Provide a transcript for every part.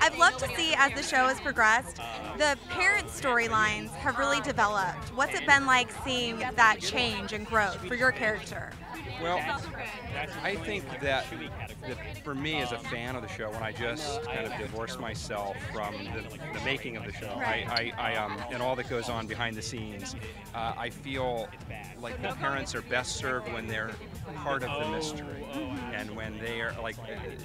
I've loved to see as the show has progressed, the parent storylines have really developed. What's it been like seeing that change and growth for your character? Well, I think that for me as a fan of the show, when I just kind of divorced myself from the making of the show, and all that goes on behind the scenes, I feel like the parents are best served when they're part of the mystery, and when they are like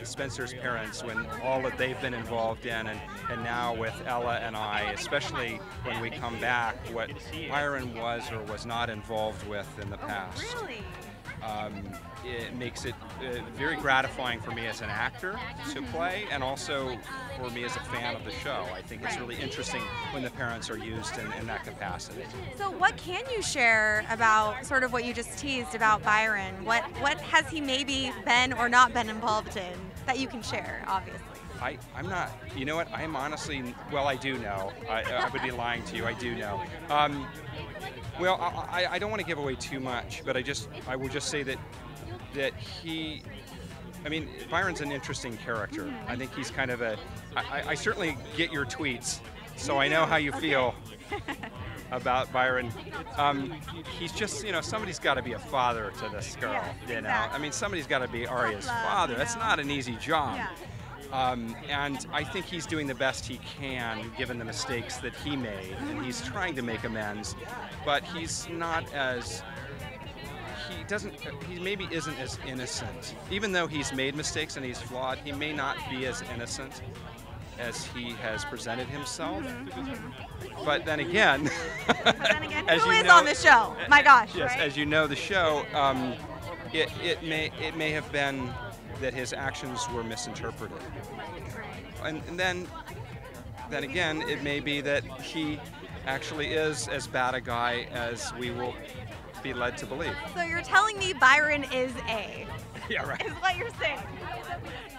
Spencer's parents, when all that they've been involved in, and now with Ella and I, especially when we come back, what Byron was or was not involved with in the past. Really? It makes it very gratifying for me as an actor to play, and also for me as a fan of the show. I think it's really interesting when the parents are used in that capacity. So what can you share about sort of what you just teased about Byron? What has he maybe been or not been involved in that you can share, obviously? I'm not, you know what, I'm honestly, well, I do know. I would be lying to you, I do know. Well, I don't want to give away too much, but I will just say that he, I mean, Byron's an interesting character. I think he's kind of I certainly get your tweets, so I know how you feel about Byron. He's just, somebody's got to be a father to this girl, Exactly. I mean, somebody's got to be Arya's father. That's not an easy job. Yeah. And I think he's doing the best he can given the mistakes that he made, and he's trying to make amends, but he's not as, he maybe isn't as innocent. Even though he's made mistakes and he's flawed, he may not be as innocent as he has presented himself. But then again, who is on the show? My gosh, yes, right? as you know, the show, it may have been that his actions were misinterpreted. And then again, it may be that he actually is as bad a guy as we will be led to believe. So you're telling me Byron is A? Yeah, right. Is what you're saying.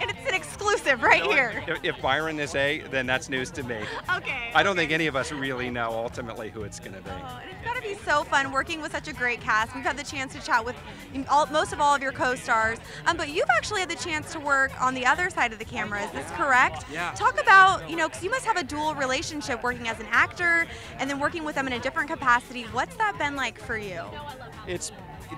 And it's an exclusive right here. If Byron is A, then that's news to me. Okay. I don't think any of us really know ultimately who it's going to be. Oh, and it's got to be so fun working with such a great cast. We've had the chance to chat with most of all of your co-stars, but you've actually had the chance to work on the other side of the camera. Is this correct? Yeah. Talk about, because you must have a dual relationship working as an actor and then working with them in a different capacity. What's that been like for you?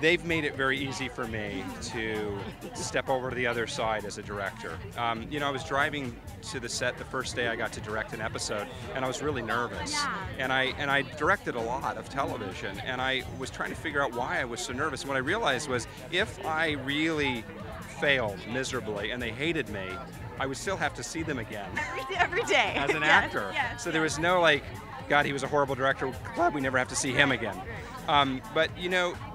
They've made it very easy for me to step over to the other side as a director. I was driving to the set the first day I got to direct an episode, and I was really nervous. Yeah. And I directed a lot of television, and I was trying to figure out why I was so nervous. And what I realized was, if I really failed miserably and they hated me, I would still have to see them again. Every day. As an Yes, actor. yes, So there was no God, he was a horrible director, glad we never have to see him again. But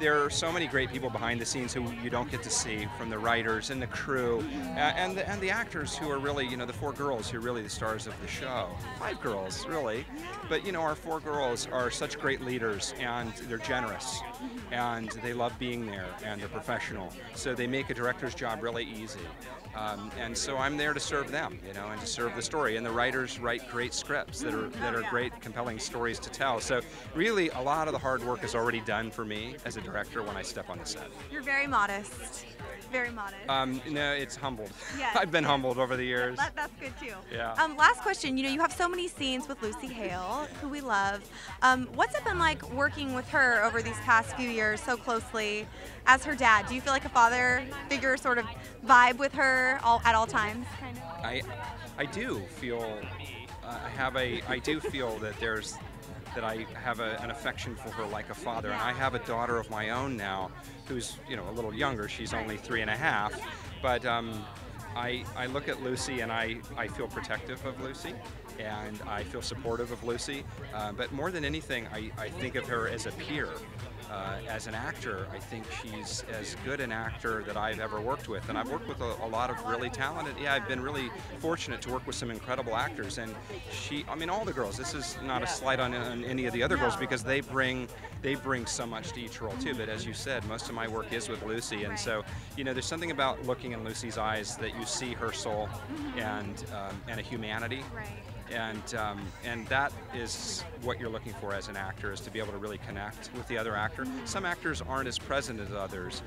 there are so many great people behind the scenes who you don't get to see, from the writers and the crew, and the actors who are really, the 4 girls who are really the stars of the show. 5 girls, really. But our 4 girls are such great leaders, and they're generous, and they love being there, and they're professional. So they make a director's job really easy. And so I'm there to serve them, and to serve the story. And the writers write great scripts that are great, compelling stories to tell. So really, a lot of the hard work is already done for me as a director when I step on the set. You're very modest. Very modest. No, it's humbled. Yes, I've been humbled over the years. That's good too. Yeah. Last question. You have so many scenes with Lucy Hale, who we love. What's it been like working with her over these past few years so closely as her dad? Do you feel like a father figure sort of vibe with her at all times? Kind of? I do feel I do feel that I have an affection for her like a father, and I have a daughter of my own now who's a little younger. She's only 3.5, but I look at Lucy and I feel protective of Lucy, and I feel supportive of Lucy, but more than anything, I think of her as a peer. As an actor, I think she's as good an actor that I've ever worked with, and I've worked with a lot of really talented, I've been really fortunate to work with some incredible actors, and all the girls, this is not a slight on any of the other girls, because they bring so much to each role too, but as you said, most of my work is with Lucy, and so, there's something about looking in Lucy's eyes that you see her soul and a humanity. Right. And that is what you're looking for as an actor, is to be able to really connect with the other actor. Some actors aren't as present as others,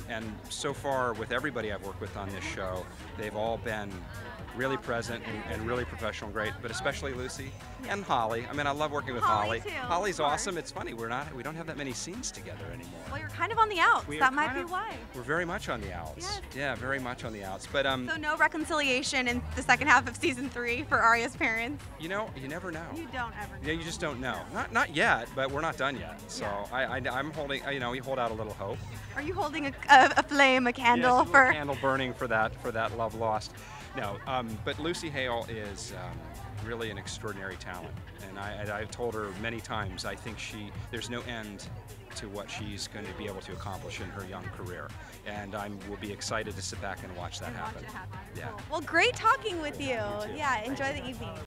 and so far with everybody I've worked with on this show, they've all been really present and really professional and great, but especially Lucy and Holly. I mean, I love working with Holly. Too, Holly's awesome. It's funny, we don't have that many scenes together anymore. Well, you're kind of on the outs. That might be why. We're very much on the outs. Yes. Yeah, very much on the outs. But so no reconciliation in the second half of season 3 for Arya's parents. You know, you never know. You don't ever know. Yeah, you just don't know. Not yet, but we're not done yet. So I'm holding. You know, we hold out a little hope. Are you holding a flame, a candle yes, for? A candle burning for that love lost. No, but Lucy Hale is really an extraordinary talent, and I've told her many times, I think there's no end to what she's going to be able to accomplish in her young career, and will be excited to sit back and watch that happen. Watch it happen. Yeah. Cool. Well, great talking with you. You too. Yeah, enjoy the evening.